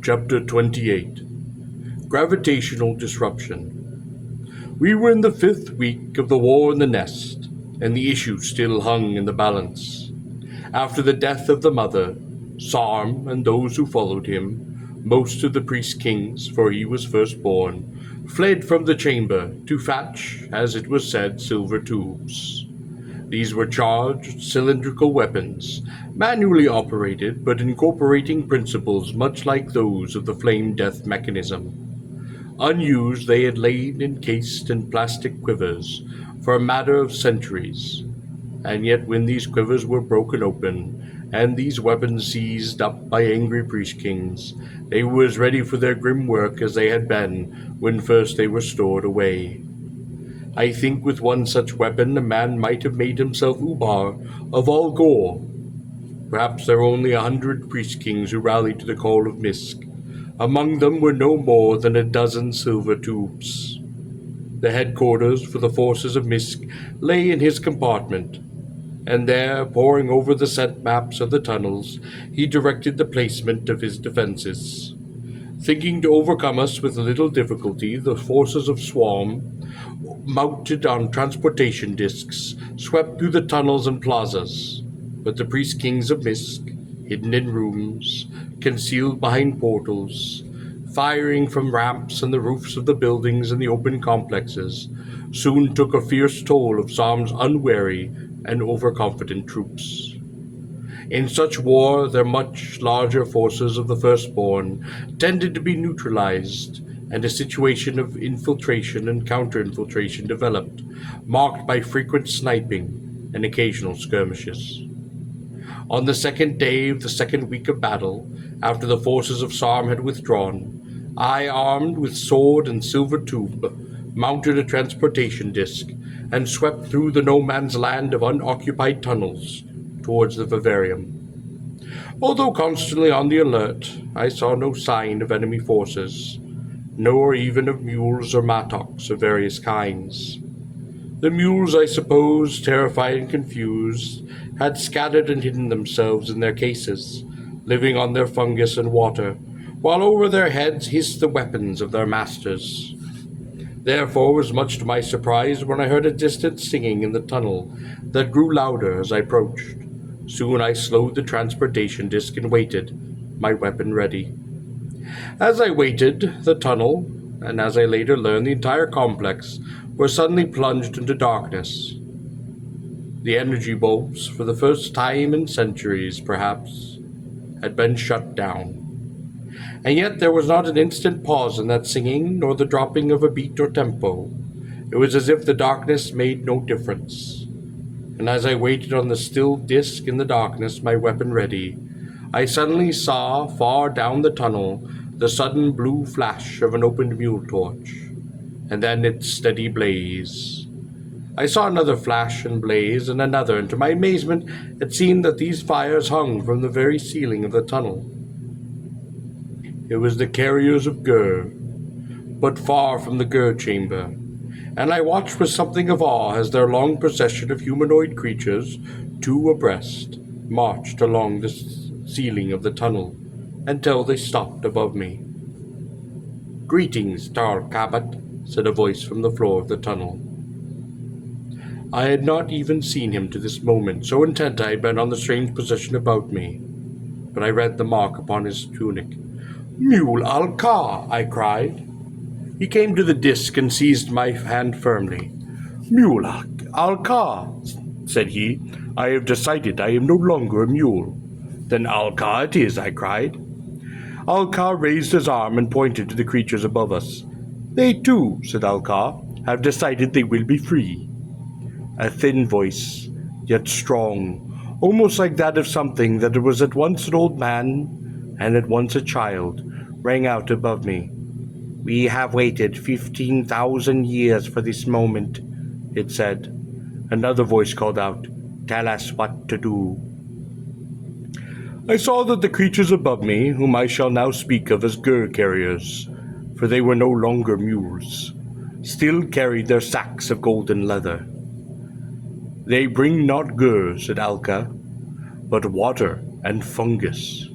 Chapter 28 Gravitational Disruption. We were in the 5th week of the War in the Nest, and the issue still hung in the balance. After the death of the mother, Sarm and those who followed him, most of the priest-kings, for he was firstborn, fled from the chamber to fetch, as it was said, silver tubes. These were charged, cylindrical weapons, manually operated but incorporating principles much like those of the flame death mechanism. Unused, they had lain encased in plastic quivers for a matter of centuries, and yet when these quivers were broken open, and these weapons seized up by angry priest-kings, they were as ready for their grim work as they had been when first they were stored away. I think with one such weapon a man might have made himself Ubar of all Gor. Perhaps there were only 100 priest-kings who rallied to the call of Misk. Among them were no more than a dozen silver tubes. The headquarters for the forces of Misk lay in his compartment, and there, poring over the set maps of the tunnels, he directed the placement of his defenses. Thinking to overcome us with little difficulty, the forces of Swarm, mounted on transportation discs, swept through the tunnels and plazas. But the priest-kings of Misk, hidden in rooms, concealed behind portals, firing from ramps and the roofs of the buildings in the open complexes, soon took a fierce toll of Sarm's unwary and overconfident troops. In such war, their much larger forces of the firstborn tended to be neutralized, and a situation of infiltration and counter-infiltration developed, marked by frequent sniping and occasional skirmishes. On the second day of the second week of battle, after the forces of Sarm had withdrawn, I, armed with sword and silver tube, mounted a transportation disc and swept through the no-man's land of unoccupied tunnels towards the vivarium. Although constantly on the alert, I saw no sign of enemy forces, nor even of mules or mattocks of various kinds. The mules, I suppose, terrified and confused, had scattered and hidden themselves in their cases, living on their fungus and water, while over their heads hissed the weapons of their masters. Therefore was much to my surprise when I heard a distant singing in the tunnel that grew louder as I approached. Soon I slowed the transportation disc and waited, my weapon ready. As I waited, the tunnel, and as I later learned the entire complex, were suddenly plunged into darkness. The energy bulbs, for the first time in centuries, perhaps, had been shut down. And yet there was not an instant pause in that singing, nor the dropping of a beat or tempo. It was as if the darkness made no difference. And as I waited on the still disc in the darkness, my weapon ready, I suddenly saw, far down the tunnel, the sudden blue flash of an opened mule torch, and then its steady blaze. I saw another flash and blaze, and another, and to my amazement, it seemed that these fires hung from the very ceiling of the tunnel. It was the carriers of Gor, but far from the Gor chamber, and I watched with something of awe as their long procession of humanoid creatures, two abreast, marched along the ceiling of the tunnel until they stopped above me. "Greetings, Tarl Cabot," said a voice from the floor of the tunnel. I had not even seen him to this moment, so intent I had been on the strange procession about me, but I read the mark upon his tunic. "Mule Al-Ka!" I cried. He came to the disc and seized my hand firmly. "Mule Al-Ka," said he. "I have decided I am no longer a mule." "Then Al-Ka it is," I cried. Al-Ka raised his arm and pointed to the creatures above us. "They too," said Al-Ka, "have decided they will be free." A thin voice, yet strong, almost like that of something that was at once an old man and at once a child, rang out above me. "We have waited 15,000 years for this moment," it said. Another voice called out, "Tell us what to do." I saw that the creatures above me, whom I shall now speak of as Gor carriers, for they were no longer mules, still carried their sacks of golden leather. "They bring not Gor," said Alka, "but water and fungus.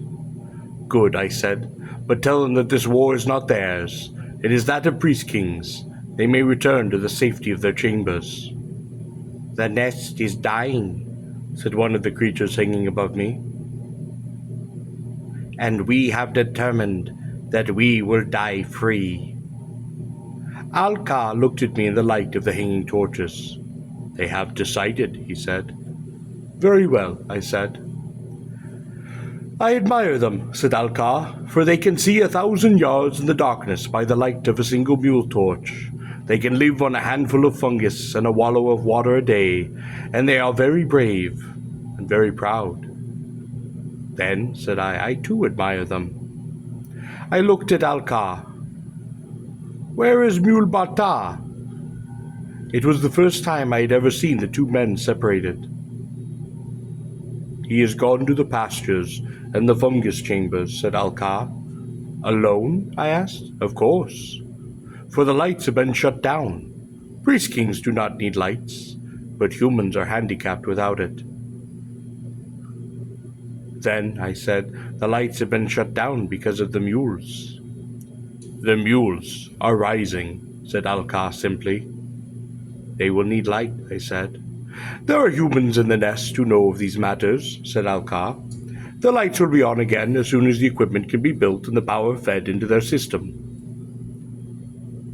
Good, I said, but tell them that this war is not theirs. It is that of priest-kings. They may return to the safety of their chambers. The nest is dying, said one of the creatures hanging above me. And we have determined that we will die free. Alka looked at me in the light of the hanging torches. They have decided, he said. Very well, I said. I admire them, said Alka, for they can see 1,000 yards in the darkness by the light of a single mule torch. They can live on a handful of fungus and a wallow of water a day, and they are very brave and very proud. Then, said I too admire them. I looked at Alka. Where is Mule Bata? It was the first time I had ever seen the two men separated. He has gone to the pastures and the fungus chambers, said Alka. Alone? I asked. Of course. For the lights have been shut down. Priest-kings do not need lights, but humans are handicapped without it. Then, I said, the lights have been shut down because of the mules. The mules are rising, said Alka simply. They will need light, I said. There are humans in the nest who know of these matters, said Alka. The lights will be on again as soon as the equipment can be built and the power fed into their system.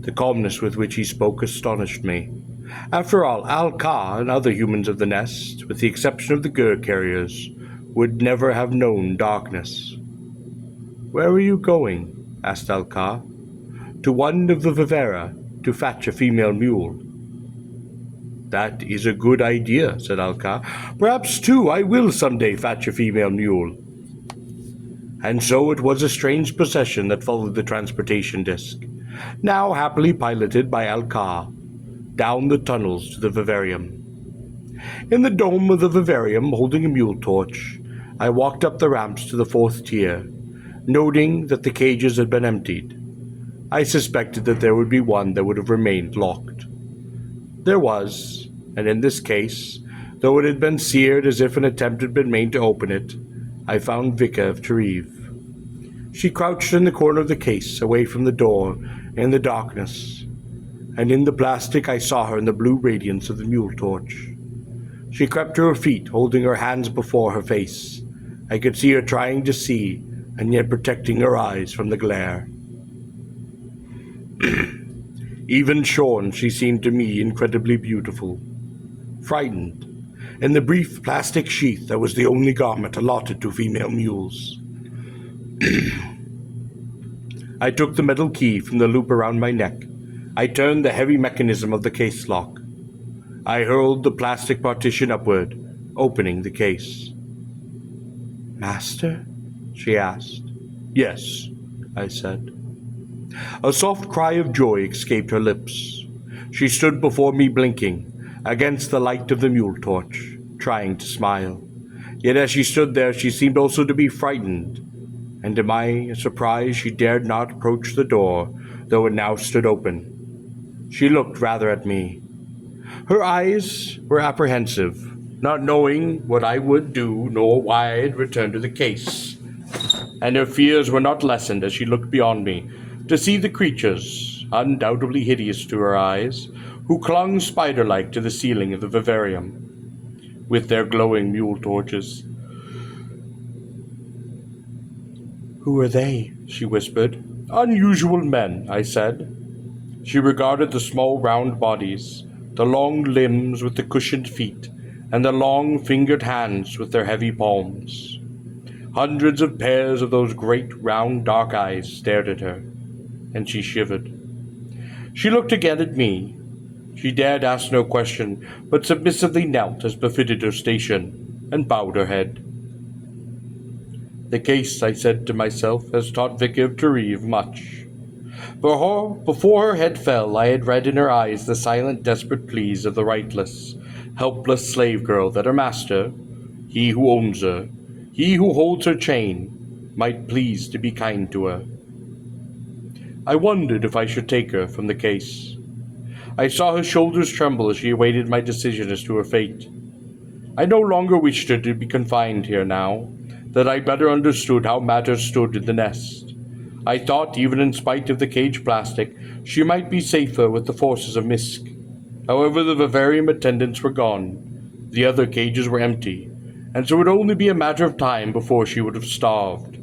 The calmness with which he spoke astonished me. After all, Alka and other humans of the nest, with the exception of the Gor carriers, would never have known darkness. Where are you going? Asked Alka. To one of the Vivera, to fetch a female mule. That is a good idea, said Alka. Perhaps, too, I will someday fetch a female mule. And so it was a strange procession that followed the transportation disk, now happily piloted by Alka, down the tunnels to the vivarium. In the dome of the vivarium, holding a mule torch, I walked up the ramps to the 4th tier, noting that the cages had been emptied. I suspected that there would be one that would have remained locked. There was, and in this case, though it had been seared as if an attempt had been made to open it, I found Vika of Tariv. She crouched in the corner of the case, away from the door, in the darkness, and in the plastic I saw her in the blue radiance of the mule torch. She crept to her feet, holding her hands before her face. I could see her trying to see, and yet protecting her eyes from the glare. Even shorn, she seemed to me incredibly beautiful. Frightened, in the brief plastic sheath that was the only garment allotted to female mules. I took the metal key from the loop around my neck. I turned the heavy mechanism of the case lock. I hurled the plastic partition upward, opening the case. Master? She asked. Yes, I said. A soft cry of joy escaped her lips. She stood before me blinking, against the light of the mule torch, trying to smile. Yet as she stood there, she seemed also to be frightened, and to my surprise she dared not approach the door, though it now stood open. She looked rather at me. Her eyes were apprehensive, not knowing what I would do nor why I had returned to the case. And her fears were not lessened as she looked beyond me, to see the creatures, undoubtedly hideous to her eyes, who clung spider-like to the ceiling of the vivarium, with their glowing mule torches. Who are they? She whispered. Unusual men, I said. She regarded the small round bodies, the long limbs with the cushioned feet, and the long fingered hands with their heavy palms. Hundreds of pairs of those great round dark eyes stared at her, and she shivered. She looked again at me. She dared ask no question, but submissively knelt as befitted her station, and bowed her head. The case, I said to myself, has taught Vika of Tariv much. Before her head fell, I had read in her eyes the silent, desperate pleas of the rightless, helpless slave girl that her master, he who owns her, he who holds her chain, might please to be kind to her. I wondered if I should take her from the case. I saw her shoulders tremble as she awaited my decision as to her fate. I no longer wished her to be confined here now, that I better understood how matters stood in the nest. I thought, even in spite of the cage plastic, she might be safer with the forces of Misk. However, the vivarium attendants were gone. The other cages were empty, and so it would only be a matter of time before she would have starved.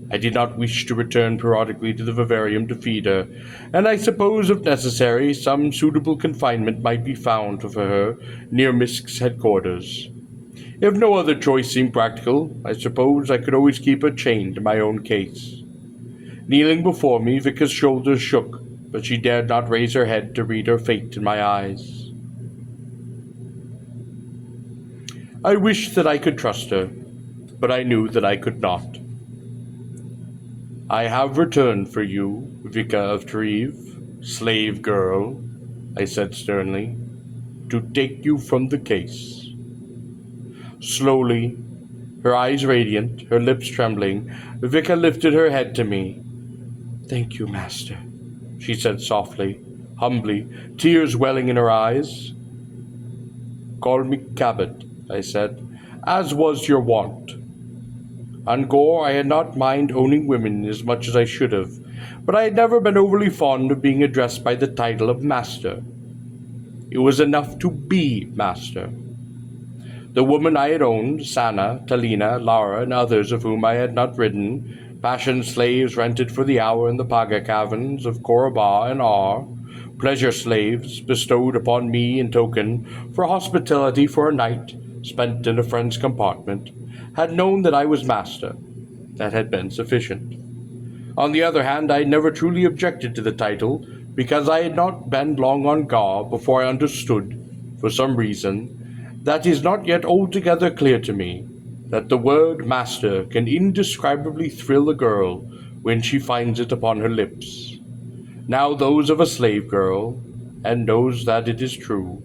I did not wish to return periodically to the vivarium to feed her, and I suppose, if necessary, some suitable confinement might be found for her near Misk's headquarters. If no other choice seemed practical, I suppose I could always keep her chained to my own case. Kneeling before me, Vika's shoulders shook, but she dared not raise her head to read her fate in my eyes. I wished that I could trust her, but I knew that I could not. "I have returned for you, Vika of Treve, slave girl," I said sternly, "to take you from the case." Slowly, her eyes radiant, her lips trembling, Vika lifted her head to me. "Thank you, Master," she said softly, humbly, tears welling in her eyes. "Call me Cabot," I said, "as was your wont." On Gor, I had not mind owning women as much as I should have, but I had never been overly fond of being addressed by the title of Master. It was enough to be Master. The women I had owned, Sana, Talina, Lara, and others of whom I had not ridden, passion slaves rented for the hour in the Paga caverns of Koraba and Ar, pleasure slaves bestowed upon me in token for hospitality for a night spent in a friend's compartment, had known that I was master. That had been sufficient. On the other hand, I had never truly objected to the title, because I had not been long on Gar before I understood, for some reason, that is not yet altogether clear to me, that the word master can indescribably thrill a girl when she finds it upon her lips. Now those of a slave girl, and knows that it is true.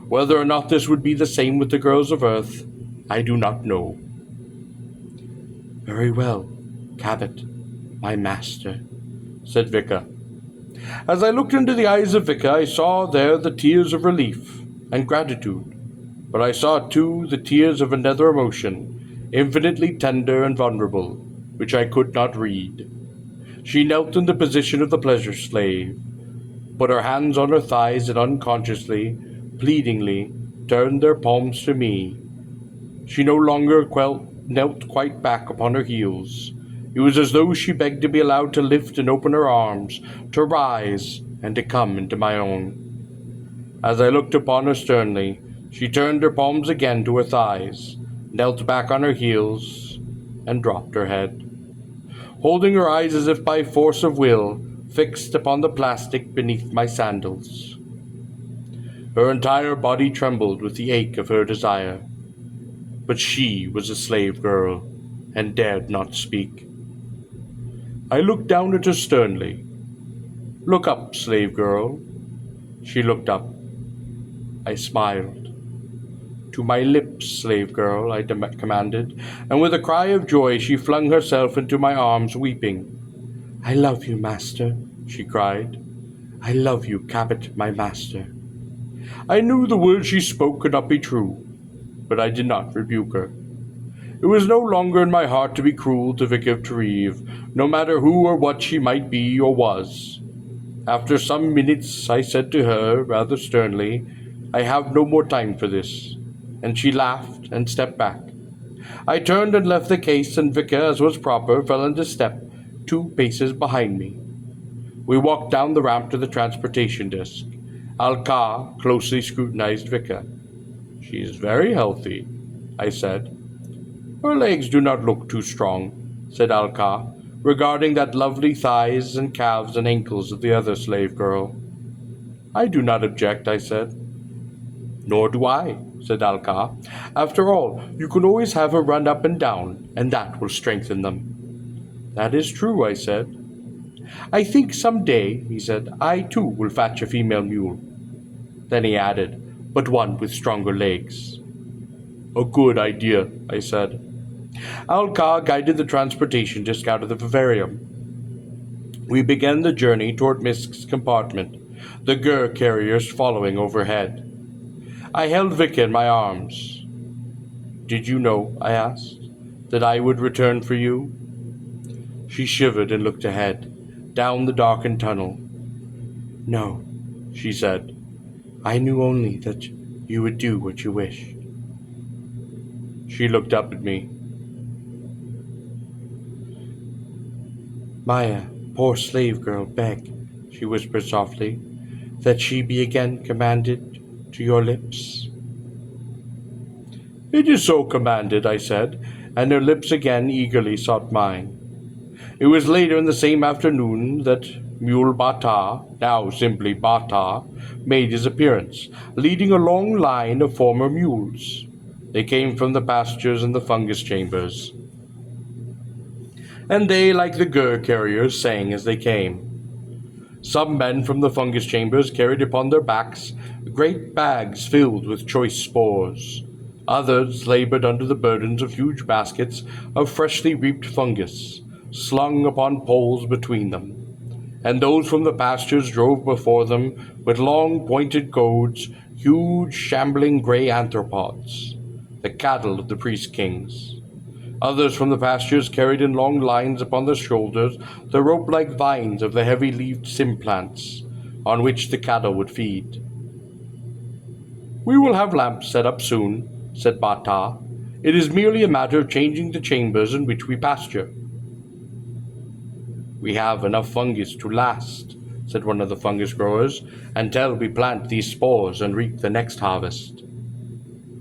Whether or not this would be the same with the girls of Earth, I do not know. "Very well, Cabot, my master," said Vika. As I looked into the eyes of Vika, I saw there the tears of relief and gratitude, but I saw too the tears of another emotion, infinitely tender and vulnerable, which I could not read. She knelt in the position of the pleasure slave, put her hands on her thighs, and unconsciously, pleadingly, turned their palms to me. She no longer knelt quite back upon her heels. It was as though she begged to be allowed to lift and open her arms, to rise, and to come into my own. As I looked upon her sternly, she turned her palms again to her thighs, knelt back on her heels, and dropped her head, holding her eyes as if by force of will, fixed upon the plastic beneath my sandals. Her entire body trembled with the ache of her desire. But she was a slave girl, and dared not speak. I looked down at her sternly. "Look up, slave girl." She looked up. I smiled. "To my lips, slave girl," I commanded, and with a cry of joy she flung herself into my arms, weeping. "I love you, master," she cried. "I love you, Cabot, my master." I knew the words she spoke could not be true, but I did not rebuke her. It was no longer in my heart to be cruel to Vika of Treve, no matter who or what she might be or was. After some minutes I said to her, rather sternly, "I have no more time for this," and she laughed and stepped back. I turned and left the case, and Vika, as was proper, fell into step 2 paces behind me. We walked down the ramp to the transportation desk. Al-Ka closely scrutinized Vika. "She is very healthy," I said. "Her legs do not look too strong," said Al-Ka, regarding that lovely thighs and calves and ankles of the other slave girl. "I do not object," I said. "Nor do I," said Al-Ka. "After all, you can always have her run up and down, and that will strengthen them." "That is true," I said. "I think some day," he said, "I too will fetch a female mule." Then he added, "but one with stronger legs." "A good idea," I said. Al-Ka guided the transportation disc out of the vivarium. We began the journey toward Misk's compartment, the Gur carriers following overhead. I held Vika in my arms. "Did you know," I asked, that I would return for you?" She shivered and looked ahead, down the darkened tunnel. "No," she said. "I knew only that you would do what you wished." She looked up at me. "Maya, poor slave girl, beg," she whispered softly, "that she be again commanded to your lips." "It is so commanded," I said, and her lips again eagerly sought mine. It was later in the same afternoon that Mule Bata, now simply Bata, made his appearance, leading a long line of former mules. They came from the pastures and the fungus chambers, and they, like the Gor carriers, sang as they came. Some men from the fungus chambers carried upon their backs great bags filled with choice spores. Others labored under the burdens of huge baskets of freshly reaped fungus, slung upon poles between them. And those from the pastures drove before them, with long pointed goads, huge shambling grey anthropods, the cattle of the priest-kings. Others from the pastures carried in long lines upon their shoulders the rope-like vines of the heavy-leaved simplants, on which the cattle would feed. "We will have lamps set up soon," said Bata. "It is merely a matter of changing the chambers in which we pasture." "We have enough fungus to last," said one of the fungus growers, "until we plant these spores and reap the next harvest."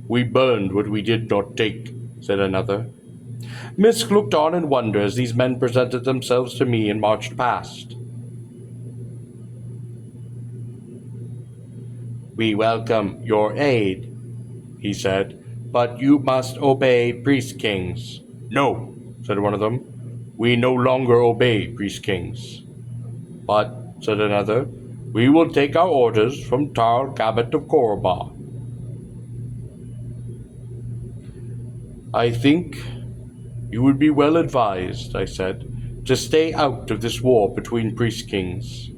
"We burned what we did not take," said another. Misk looked on in wonder as these men presented themselves to me and marched past. "We welcome your aid," he said, "but you must obey priest-kings." "No," said one of them, "we no longer obey priest-kings." "But," said another, "we will take our orders from Tarl Gabbet of Korba." "I think you would be well advised," I said, "to stay out of this war between priest-kings."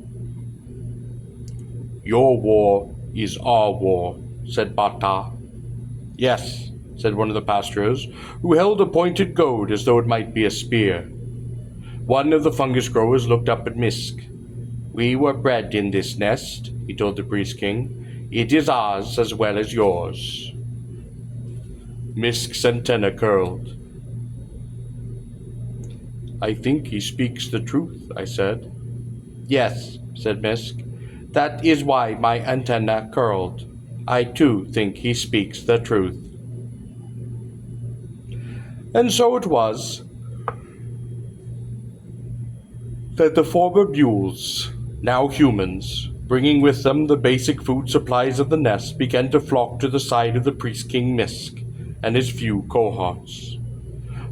"Your war is our war," said Bata. "Yes," said one of the pastorers, who held a pointed goad as though it might be a spear. One of the fungus growers looked up at Misk. "We were bred in this nest," he told the priest-king. "It is ours as well as yours." Misk's antenna curled. "I think he speaks the truth," I said. "Yes," said Misk. "That is why my antenna curled. I too think he speaks the truth." And so it was that the former mules, now humans, bringing with them the basic food supplies of the nest, began to flock to the side of the priest-king Misk and his few cohorts.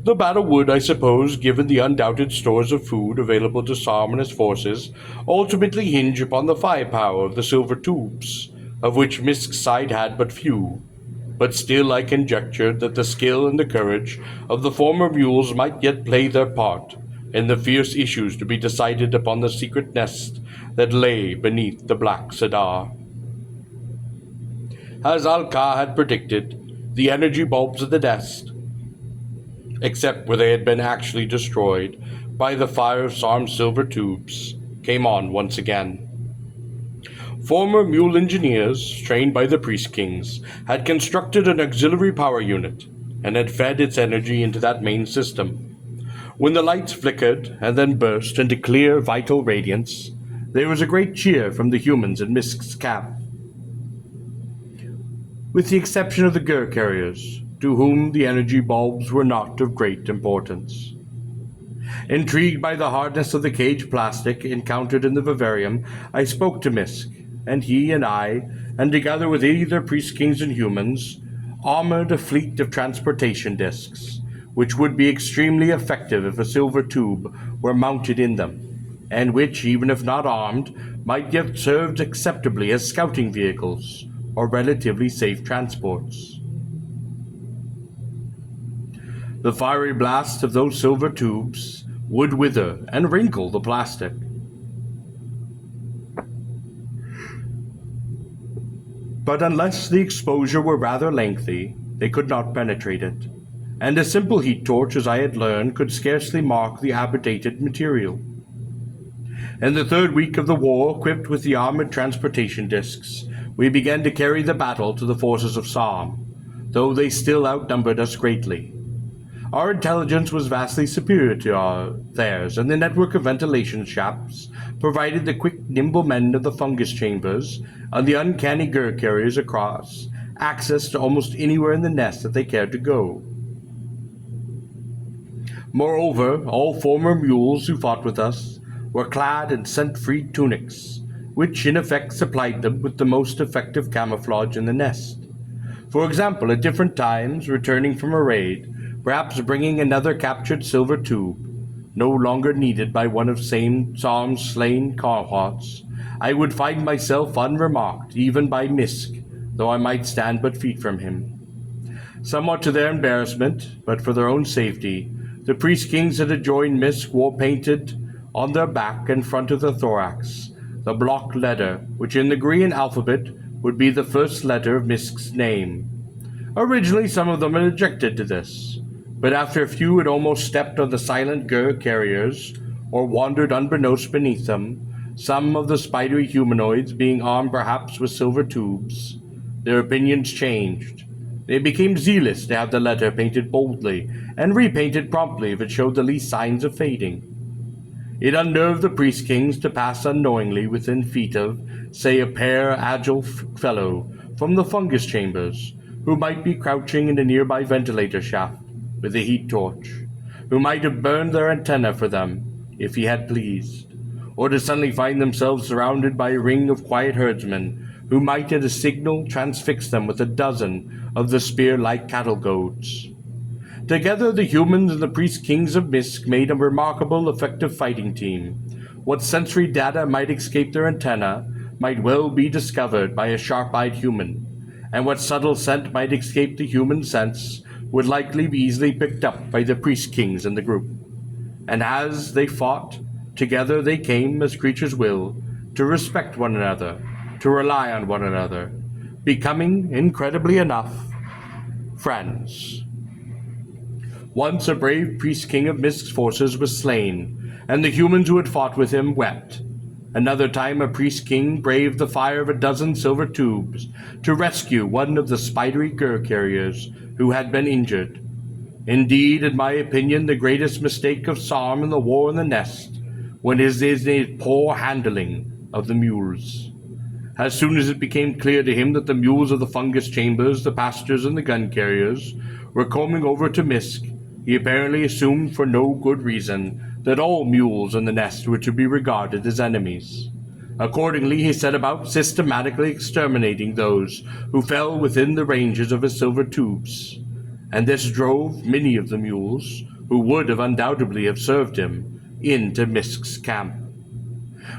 The battle would, I suppose, given the undoubted stores of food available to Sarm and his forces, ultimately hinge upon the firepower of the silver tubes, of which Misk's side had but few. But still I conjectured that the skill and the courage of the former mules might yet play their part in the fierce issues to be decided upon the secret nest that lay beneath the Black Cedar. As Al-Ka had predicted, the energy bulbs of the nest, except where they had been actually destroyed by the fire of Sarm's silver tubes, came on once again. Former mule engineers, trained by the priest-kings, had constructed an auxiliary power unit and had fed its energy into that main system. When the lights flickered and then burst into clear, vital radiance, there was a great cheer from the humans in Misk's camp, with the exception of the Gor carriers, to whom the energy bulbs were not of great importance. Intrigued by the hardness of the cage plastic encountered in the vivarium, I spoke to Misk, and he and I, and together with either priest-kings and humans, armored a fleet of transportation discs, which would be extremely effective if a silver tube were mounted in them, and which, even if not armed, might yet serve acceptably as scouting vehicles or relatively safe transports. The fiery blast of those silver tubes would wither and wrinkle the plastic. But unless the exposure were rather lengthy, they could not penetrate it. and a simple heat torch, as I had learned, could scarcely mark the habitated material. In the third week of the war, equipped with the armored transportation discs, we began to carry the battle to the forces of Psalm, though they still outnumbered us greatly. Our intelligence was vastly superior to theirs, and the network of ventilation shafts provided the quick, nimble men of the fungus chambers and the uncanny Gur carriers across access to almost anywhere in the nest that they cared to go. Moreover, all former mules who fought with us were clad in scent-free tunics, which in effect supplied them with the most effective camouflage in the nest. For example, at different times, returning from a raid, perhaps bringing another captured silver tube, no longer needed by one of Psalm's slain cohorts, I would find myself unremarked, even by Misk, though I might stand but feet from him. Somewhat to their embarrassment, but for their own safety, the priest-kings that had joined Misk wore painted on their back and front of the thorax the block letter, which in the Greek alphabet would be the first letter of Misk's name. Originally, some of them had objected to this, but after a few had almost stepped on the silent Gur carriers, or wandered unbeknownst beneath them, some of the spidery humanoids being armed perhaps with silver tubes, their opinions changed. They became zealous to have the letter painted boldly, and repainted promptly if it showed the least signs of fading. It unnerved the priest-kings to pass unknowingly within feet of, say, a pair agile fellow from the fungus chambers, who might be crouching in a nearby ventilator shaft with a heat torch, who might have burned their antenna for them if he had pleased, or to suddenly find themselves surrounded by a ring of quiet herdsmen who might at a signal transfix them with a dozen of the spear-like cattle goads. Together, the humans and the priest-kings of Misk made a remarkable, effective fighting team. What sensory data might escape their antenna might well be discovered by a sharp-eyed human, and what subtle scent might escape the human sense would likely be easily picked up by the priest-kings in the group. And as they fought, together they came, as creatures will, to respect one another, to rely on one another, becoming, incredibly enough, friends. Once a brave priest-king of Misk's forces was slain, and the humans who had fought with him wept. Another time a priest-king braved the fire of a dozen silver tubes to rescue one of the spidery Gur carriers who had been injured. Indeed, in my opinion, the greatest mistake of Psalm in the war in the nest was his poor handling of the mules. As soon as it became clear to him that the mules of the fungus chambers, the pastures, and the gun carriers were coming over to Misk, he apparently assumed for no good reason that all mules in the nest were to be regarded as enemies. Accordingly, he set about systematically exterminating those who fell within the ranges of his silver tubes, and this drove many of the mules, who would have undoubtedly have served him, into Misk's camp.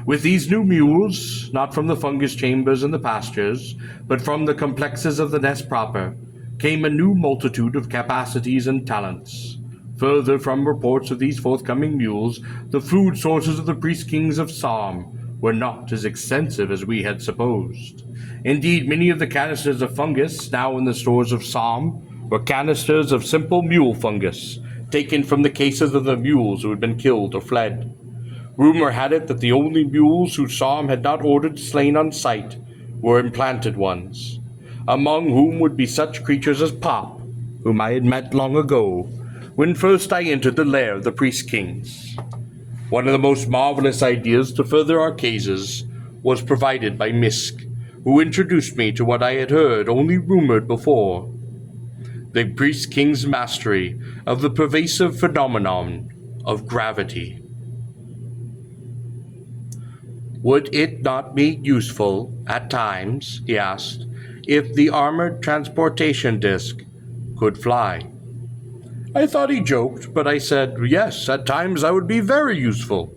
With these new mules, not from the fungus chambers and the pastures, but from the complexes of the nest proper, came a new multitude of capacities and talents. Further, from reports of these forthcoming mules, the food sources of the priest-kings of Psalm were not as extensive as we had supposed. Indeed, many of the canisters of fungus now in the stores of Psalm were canisters of simple mule fungus, taken from the cases of the mules who had been killed or fled. Rumor had it that the only mules whom Psalm had not ordered slain on sight were implanted ones, among whom would be such creatures as Pop, whom I had met long ago, when first I entered the lair of the priest-kings. One of the most marvelous ideas to further our cases was provided by Misk, who introduced me to what I had heard only rumored before: the priest-king's mastery of the pervasive phenomenon of gravity. Would it not be useful, at times, he asked, if the armored transportation disc could fly? I thought he joked, but I said, yes, at times that would be very useful.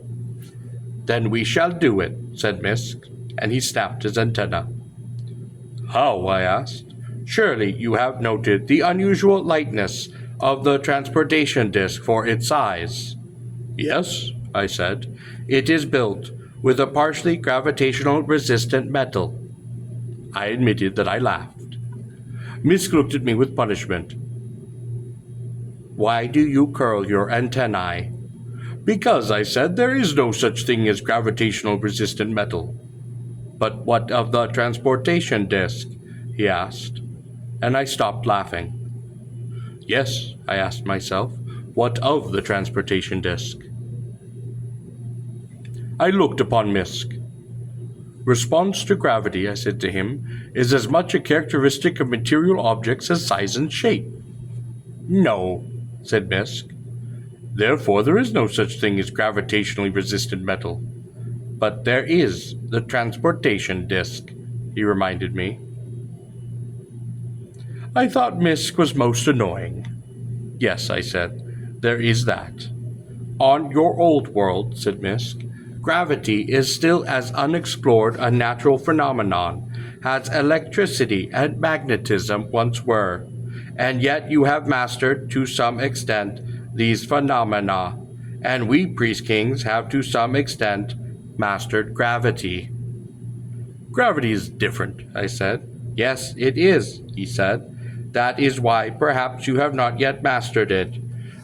Then we shall do it, said Misk, and he snapped his antenna. How? I asked. Surely you have noted the unusual lightness of the transportation disc for its size. Yes, I said. It is built with a partially gravitational resistant metal. I admitted that I laughed. Misk looked at me with punishment. Why do you curl your antennae? Because, I said, there is no such thing as gravitational-resistant metal. But what of the transportation disk? He asked, and I stopped laughing. Yes, I asked myself, what of the transportation disk? I looked upon Misk. Response to gravity, I said to him, is as much a characteristic of material objects as size and shape. No, said Misk. Therefore, there is no such thing as gravitationally resistant metal. But there is the transportation disk, he reminded me. I thought Misk was most annoying. Yes, I said, there is that. On your old world, said Misk, gravity is still as unexplored a natural phenomenon as electricity and magnetism once were, and yet you have mastered to some extent these phenomena, and we priest-kings have to some extent mastered gravity. Gravity is different, I said. Yes, it is, he said. That is why perhaps you have not yet mastered it.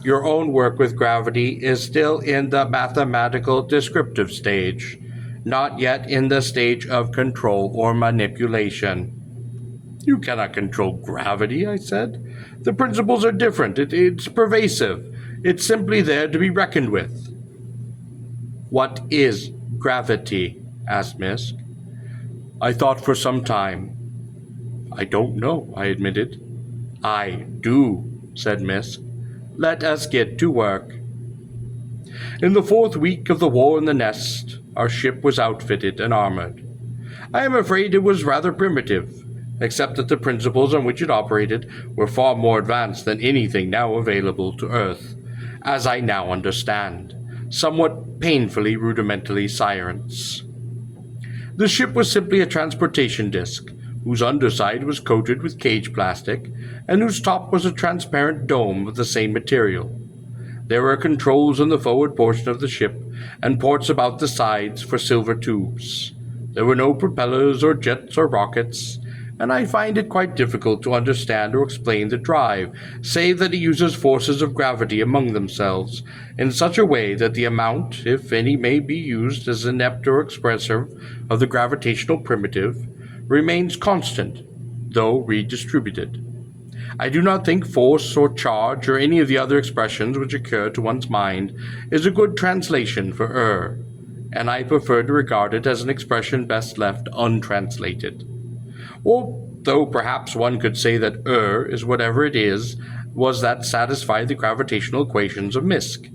Your own work with gravity is still in the mathematical descriptive stage, not yet in the stage of control or manipulation. You cannot control gravity, I said. The principles are different. It's pervasive. It's simply there to be reckoned with. What is gravity? Asked Misk. I thought for some time. I don't know, I admitted. I do, said Misk. Let us get to work. In the 4th week of the war in the Nest, our ship was outfitted and armored. I am afraid it was rather primitive, except that the principles on which it operated were far more advanced than anything now available to Earth, as I now understand, somewhat painfully rudimentary science. The ship was simply a transportation disk, whose underside was coated with cage plastic, and whose top was a transparent dome of the same material. There were controls on the forward portion of the ship, and ports about the sides for silver tubes. There were no propellers or jets or rockets, and I find it quite difficult to understand or explain the drive, save that it uses forces of gravity among themselves, in such a way that the amount, if any may be used as inept or expressive of the gravitational primitive, remains constant, though redistributed. I do not think force or charge or any of the other expressions which occur to one's mind is a good translation for and I prefer to regard it as an expression best left untranslated. Although perhaps one could say that is whatever it is, was that satisfied the gravitational equations of Misk.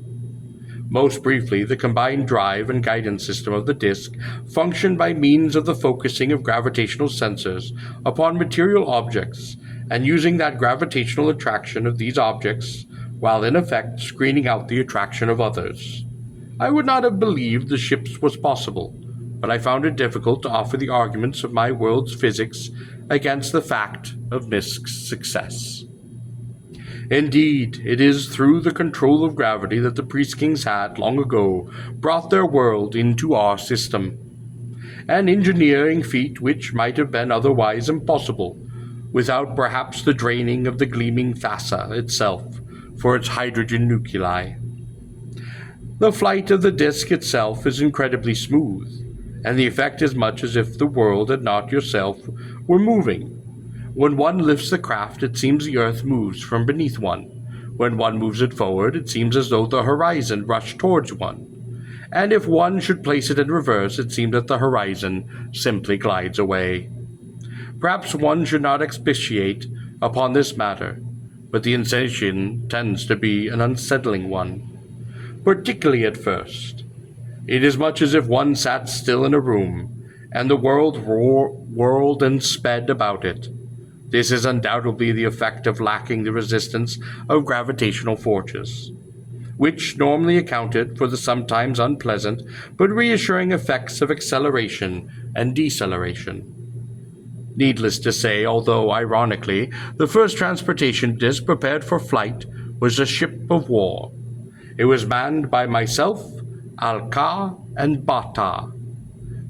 Most briefly, the combined drive and guidance system of the disk functioned by means of the focusing of gravitational sensors upon material objects, and using that gravitational attraction of these objects, while in effect screening out the attraction of others. I would not have believed the ship was possible, but I found it difficult to offer the arguments of my world's physics against the fact of Misk's success. Indeed, it is through the control of gravity that the priest-kings had, long ago, brought their world into our system. An engineering feat which might have been otherwise impossible, without perhaps the draining of the gleaming Thassa itself for its hydrogen nuclei. The flight of the disk itself is incredibly smooth, and the effect is much as if the world and not yourself were moving. When one lifts the craft, it seems the earth moves from beneath one. When one moves it forward, it seems as though the horizon rushed towards one. And if one should place it in reverse, it seems that the horizon simply glides away. Perhaps one should not expatiate upon this matter, but the sensation tends to be an unsettling one, particularly at first. It is much as if one sat still in a room, and the world whirled and sped about it. This is undoubtedly the effect of lacking the resistance of gravitational forces, which normally accounted for the sometimes unpleasant but reassuring effects of acceleration and deceleration. Needless to say, although ironically, the first transportation disk prepared for flight was a ship of war. It was manned by myself, Al-Ka, and Bata.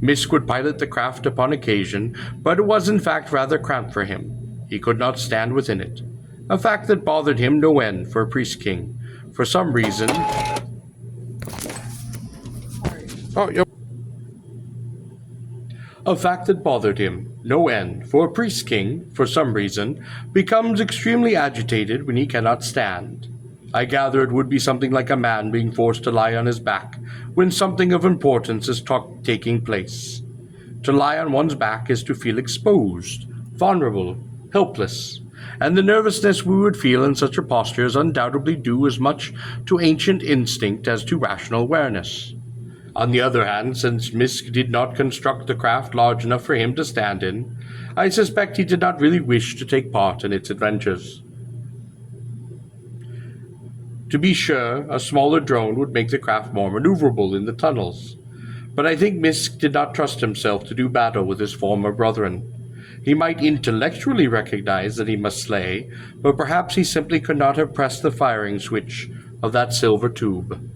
Misk would pilot the craft upon occasion, but it was in fact rather cramped for him. He could not stand within it. a fact that bothered him no end for a priest king. For some reason... A fact that bothered him no end, for a priest king, for some reason, becomes extremely agitated when he cannot stand. I gather it would be something like a man being forced to lie on his back when something of importance is taking place. To lie on one's back is to feel exposed, vulnerable, helpless, and the nervousness we would feel in such a posture is undoubtedly due as much to ancient instinct as to rational awareness. On the other hand, since Misk did not construct the craft large enough for him to stand in, I suspect he did not really wish to take part in its adventures. To be sure, a smaller drone would make the craft more maneuverable in the tunnels, but I think Misk did not trust himself to do battle with his former brethren. He might intellectually recognize that he must slay, but perhaps he simply could not have pressed the firing switch of that silver tube.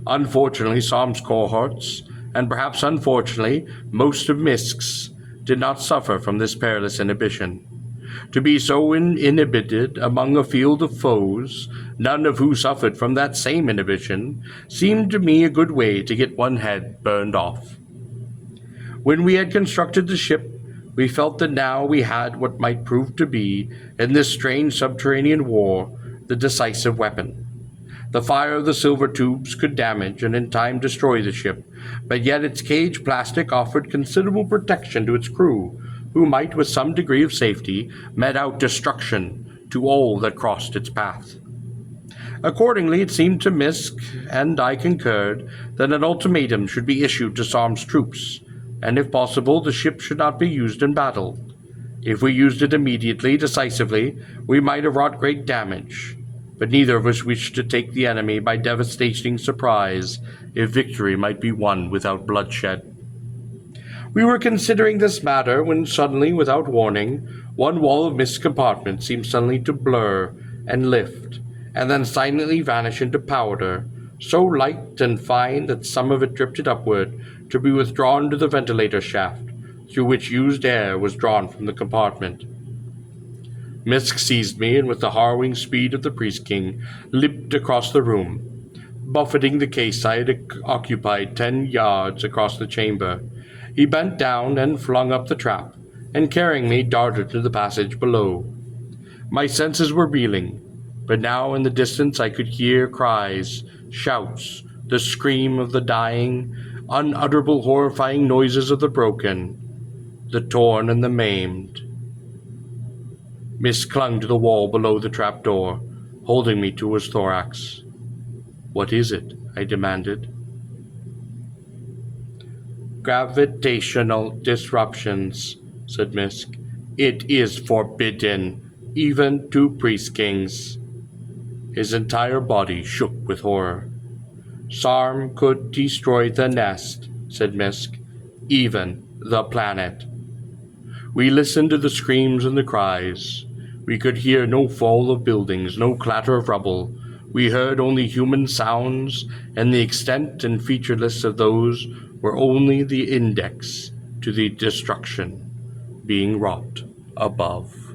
Unfortunately, Psalm's cohorts, and perhaps unfortunately, most of Misk's, did not suffer from this perilous inhibition. To be so inhibited among a field of foes, none of who suffered from that same inhibition, seemed to me a good way to get one head burned off. When we had constructed the ship, we felt that now we had what might prove to be, in this strange subterranean war, the decisive weapon. The fire of the silver tubes could damage and in time destroy the ship, but yet its cage plastic offered considerable protection to its crew, who might with some degree of safety met out destruction to all that crossed its path. Accordingly, it seemed to Misk, and I concurred, that an ultimatum should be issued to Psalm's troops, and if possible the ship should not be used in battle. If we used it immediately, decisively, we might have wrought great damage, but neither of us wished to take the enemy by devastating surprise if victory might be won without bloodshed. We were considering this matter when suddenly, without warning, one wall of Misk's compartment seemed suddenly to blur and lift, and then silently vanish into powder, so light and fine that some of it drifted upward to be withdrawn to the ventilator shaft, through which used air was drawn from the compartment. Misk seized me, and with the harrowing speed of the priest king, leaped across the room, buffeting the case I had occupied 10 yards across the chamber. He bent down and flung up the trap, and carrying me, darted to the passage below. My senses were reeling, but now in the distance I could hear cries, shouts, the scream of the dying, unutterable horrifying noises of the broken, the torn and the maimed. Misk clung to the wall below the trapdoor, holding me to his thorax. "What is it?" I demanded. "Gravitational disruptions," said Misk. "It is forbidden, even to priest kings." His entire body shook with horror. "Sarm could destroy the nest," said Misk, "even the planet." We listened to the screams and the cries. We could hear no fall of buildings, no clatter of rubble. We heard only human sounds, and the extent and featureless of those were only the index to the destruction being wrought above.